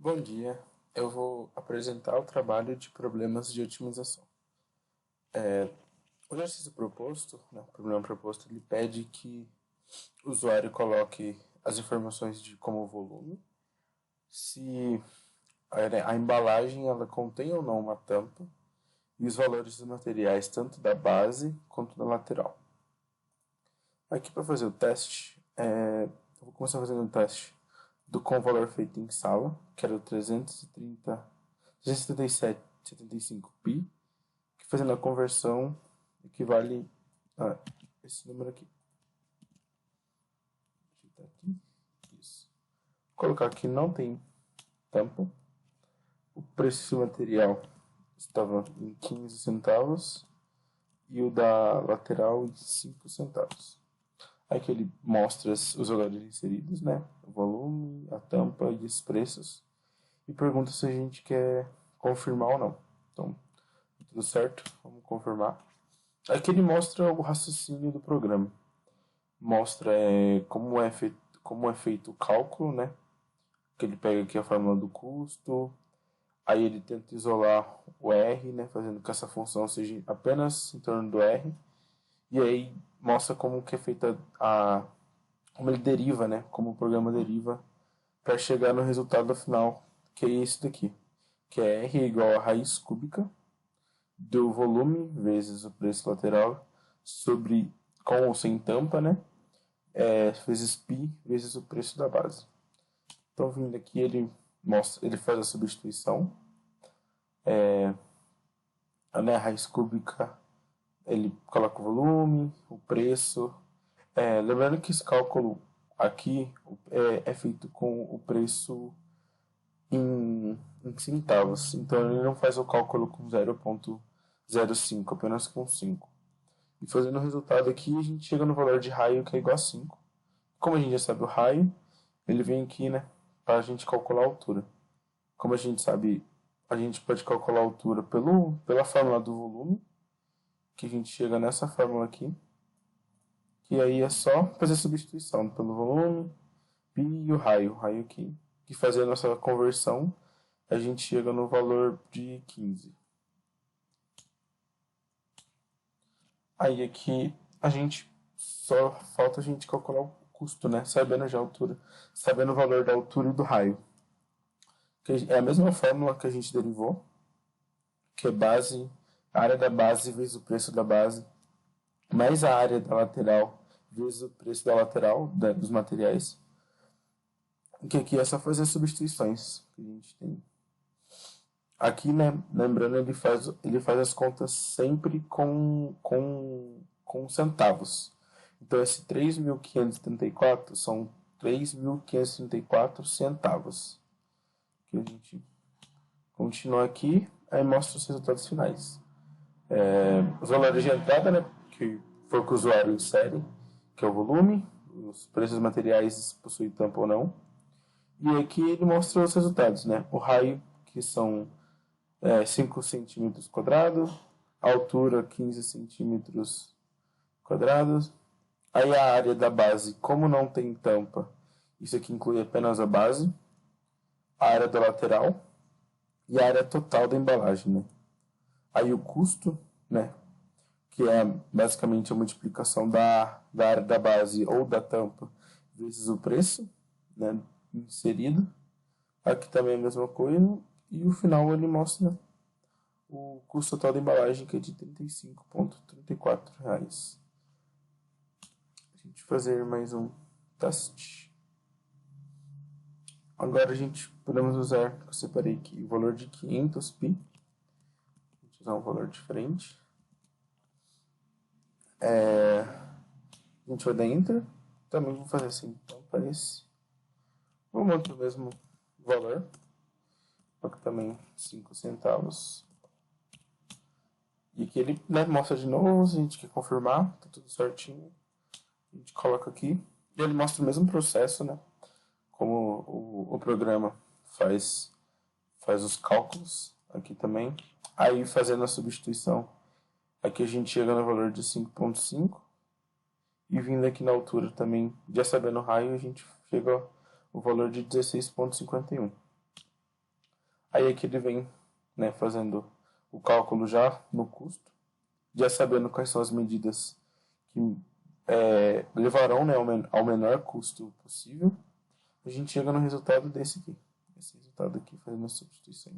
Bom dia, eu vou apresentar o trabalho de problemas de otimização. O exercício proposto, o problema proposto, ele pede que o usuário coloque as informações de como volume, se a embalagem ela contém ou não uma tampa e os valores dos materiais tanto da base quanto da lateral. Aqui para fazer o teste, eu vou começar fazendo um teste com o valor feito em sala, que era o 377,75π, que fazendo a conversão equivale a esse número aqui. Isso. Vou colocar aqui não tem tampa. O preço do material estava em 15 centavos e o da lateral em 5 centavos. Aqui ele mostra os valores inseridos, o volume, a tampa e os preços. E pergunta se a gente quer confirmar ou não. Então, tudo certo, vamos confirmar. Aqui ele mostra o raciocínio do programa. Mostra como é feito o cálculo, Que ele pega aqui a fórmula do custo. Aí ele tenta isolar o R, fazendo que essa função seja apenas em torno do R. E aí mostra como que é feita como ele deriva, como o programa deriva para chegar no resultado final, que é esse daqui, que é R igual a raiz cúbica do volume vezes o preço lateral sobre com ou sem tampa, vezes π vezes o preço da base. Então vindo aqui ele faz a substituição, a raiz cúbica ele coloca o volume, o preço. Lembrando que esse cálculo aqui é feito com o preço em centavos. Então ele não faz o cálculo com 0,05, apenas com 5. E fazendo o resultado aqui, a gente chega no valor de raio que é igual a 5. Como a gente já sabe o raio, ele vem aqui para a gente calcular a altura. Como a gente sabe, a gente pode calcular a altura pela fórmula do volume, que a gente chega nessa fórmula aqui, que aí é só fazer a substituição pelo volume, π e o raio aqui, que fazer a nossa conversão, a gente chega no valor de 15. Aí aqui só falta a gente calcular o custo, sabendo já a altura, sabendo o valor da altura e do raio. Que é a mesma fórmula que a gente derivou, que é a área da base vezes o preço da base, mais a área da lateral vezes o preço da lateral dos materiais. Que aqui é só fazer as substituições que a gente tem. Aqui, lembrando, ele faz as contas sempre com centavos. Então, esse 3.534 são 3.534 centavos. Que a gente continua aqui, aí mostra os resultados finais. Os valores de entrada, que foi o que o usuário insere, que é o volume, os preços materiais possuem tampa ou não. E aqui ele mostra os resultados, O raio, que são 5 centímetros quadrados, a altura 15 centímetros quadrados. Aí a área da base, como não tem tampa, isso aqui inclui apenas a base, a área da lateral e a área total da embalagem, Aí o custo, que é basicamente a multiplicação da área da base ou da tampa vezes o preço, inserido. Aqui também é a mesma coisa. E o final ele mostra o custo total da embalagem, que é de R$ 35,34. A gente fazer mais um teste. Agora podemos usar, eu separei aqui, o valor de 500π. A gente usar um valor diferente. A gente vai dar Enter. Também vou fazer assim, então parece. Vou manter o mesmo valor. Aqui também 5 centavos. E aqui ele mostra de novo, se a gente quer confirmar, tá tudo certinho. A gente coloca aqui. E ele mostra o mesmo processo, Como o programa faz os cálculos aqui também. Aí fazendo a substituição, aqui a gente chega no valor de 5,5. E vindo aqui na altura também, já sabendo o raio, a gente chega ao valor de 16,51. Aí aqui ele vem, né, fazendo o cálculo já no custo, já sabendo quais são as medidas que levarão, né, ao menor custo possível. A gente chega no resultado desse aqui. Esse resultado aqui, fazendo as substituições.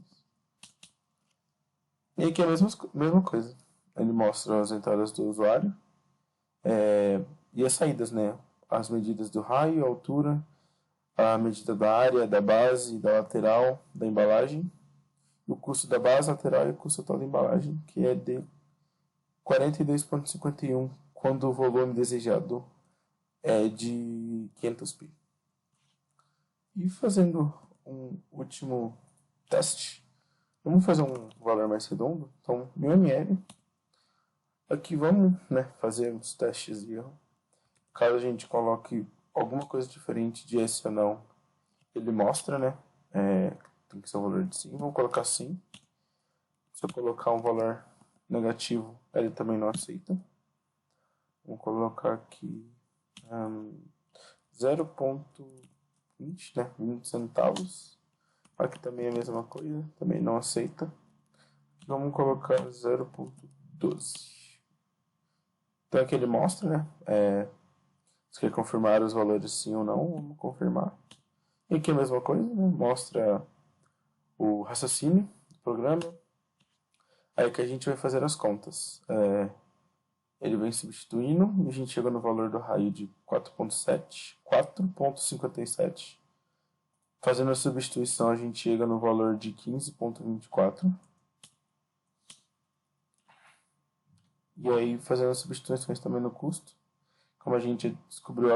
E aqui é a mesma coisa. Ele mostra as entradas do usuário e as saídas, né? As medidas do raio, a altura, a medida da área, da base, da lateral, da embalagem, o custo da base, lateral e o custo total da embalagem, que é de 42,51 quando o volume desejado é de 500 pi. E fazendo um último teste, vamos fazer um valor mais redondo, então 1000 ml. Aqui vamos, né, fazer uns testes de erro. Caso a gente coloque alguma coisa diferente de esse ou não, ele mostra, né, tem que ser um valor de sim, vamos colocar sim. Se eu colocar um valor negativo, ele também não aceita. Vamos colocar aqui 0,20, né, 20 centavos. Aqui também é a mesma coisa, também não aceita. Vamos colocar 0,12. Então aqui ele mostra, né, se quer confirmar os valores sim ou não, vamos confirmar. E aqui é a mesma coisa, né, mostra o raciocínio do programa. Aí que a gente vai fazer as contas. Ele vem substituindo e a gente chega no valor do raio de 4,57. Fazendo a substituição, a gente chega no valor de 15,24. E aí, fazendo as substituições também no custo, como a gente descobriu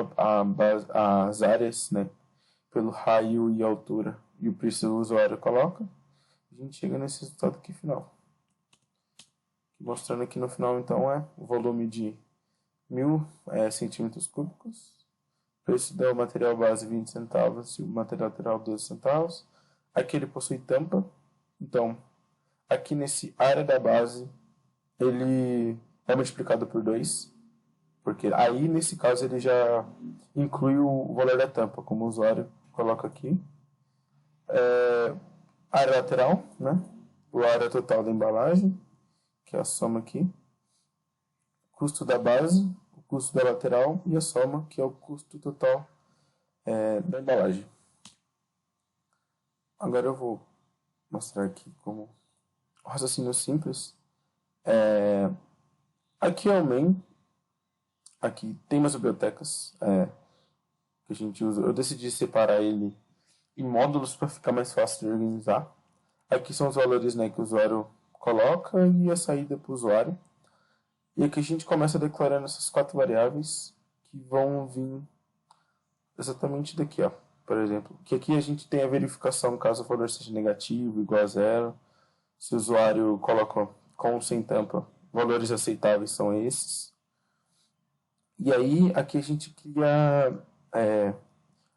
as áreas, né, pelo raio e altura e o preço que o usuário coloca, a gente chega nesse resultado aqui final. Mostrando aqui no final, então, o volume de 1000 centímetros cúbicos, preço do material base 20 centavos e o material lateral 12 centavos. Aqui ele possui tampa, então aqui nesse área da base ele é multiplicado por 2, porque aí nesse caso ele já inclui o valor da tampa, como o usuário coloca aqui. Área lateral, né? O área total da embalagem, que é a soma aqui. Custo da base, o custo da lateral e a soma, que é o custo total da embalagem. Agora eu vou mostrar aqui como o raciocínio simples. Aqui é o main. Aqui tem umas bibliotecas que a gente usa. Eu decidi separar ele em módulos para ficar mais fácil de organizar. Aqui são os valores, né, que o usuário coloca e a saída para o usuário. E aqui a gente começa declarando essas 4 variáveis que vão vir exatamente daqui, ó. Por exemplo, que aqui a gente tem a verificação caso o valor seja negativo, igual a zero. Se o usuário coloca com ou sem tampa, valores aceitáveis são esses. E aí aqui a gente cria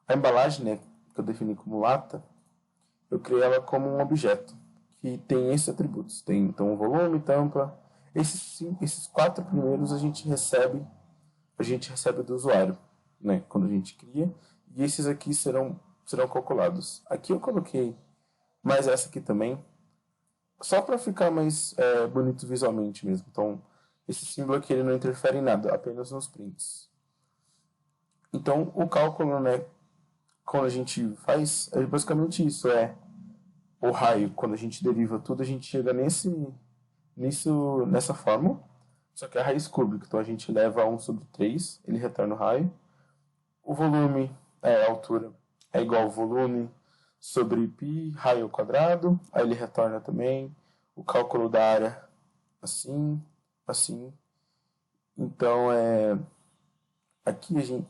a embalagem, né, que eu defini como lata. Eu criei ela como um objeto que tem esses atributos. Tem então o volume, tampa. Esses 4 primeiros a gente recebe do usuário, né, quando a gente cria. E esses aqui serão calculados. Aqui eu coloquei mais essa aqui também, só para ficar mais bonito visualmente mesmo. Então, esse símbolo aqui ele não interfere em nada, apenas nos prints. Então, o cálculo, né, quando a gente faz, é basicamente isso, o raio, quando a gente deriva tudo, a gente chega nessa fórmula, só que é a raiz cúbica, então a gente leva 1 sobre 3, ele retorna o raio. O volume, a altura, é igual ao volume sobre π, raio ao quadrado, aí ele retorna também. O cálculo da área, assim. Então, aqui a gente,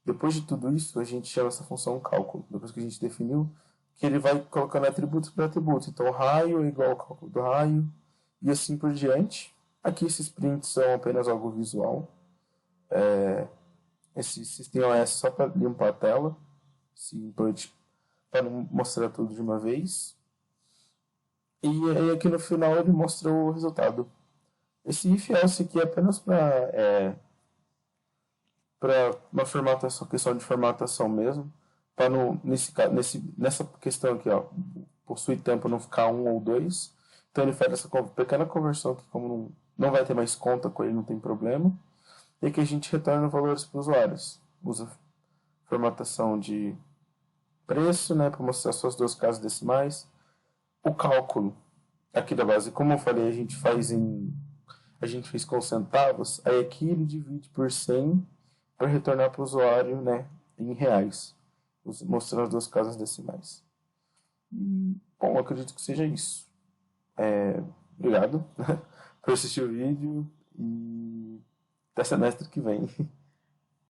depois de tudo isso, a gente chama essa função cálculo, depois que a gente definiu, que ele vai colocando atributos por atributos. Então, raio é igual ao cálculo do raio, e assim por diante. Aqui esses prints são apenas algo visual. Esse sistema é só para limpar a tela, esse input, para não mostrar tudo de uma vez. E aí aqui no final ele mostra o resultado. Esse if else aqui é apenas para uma formatação, questão de formatação mesmo, para nessa questão aqui, ó, possui tempo não ficar 1 ou 2. Então ele faz essa pequena conversão que como não vai ter mais conta com ele, não tem problema. E aqui a gente retorna valores para os usuários. Usa formatação de preço, né, para mostrar só as duas casas decimais. O cálculo aqui da base, como eu falei, a gente fez com centavos, aí aqui ele divide por 100 para retornar para o usuário, né, em reais, mostrando as duas casas decimais. Bom, eu acredito que seja isso. Obrigado por assistir o vídeo e até semestre que vem.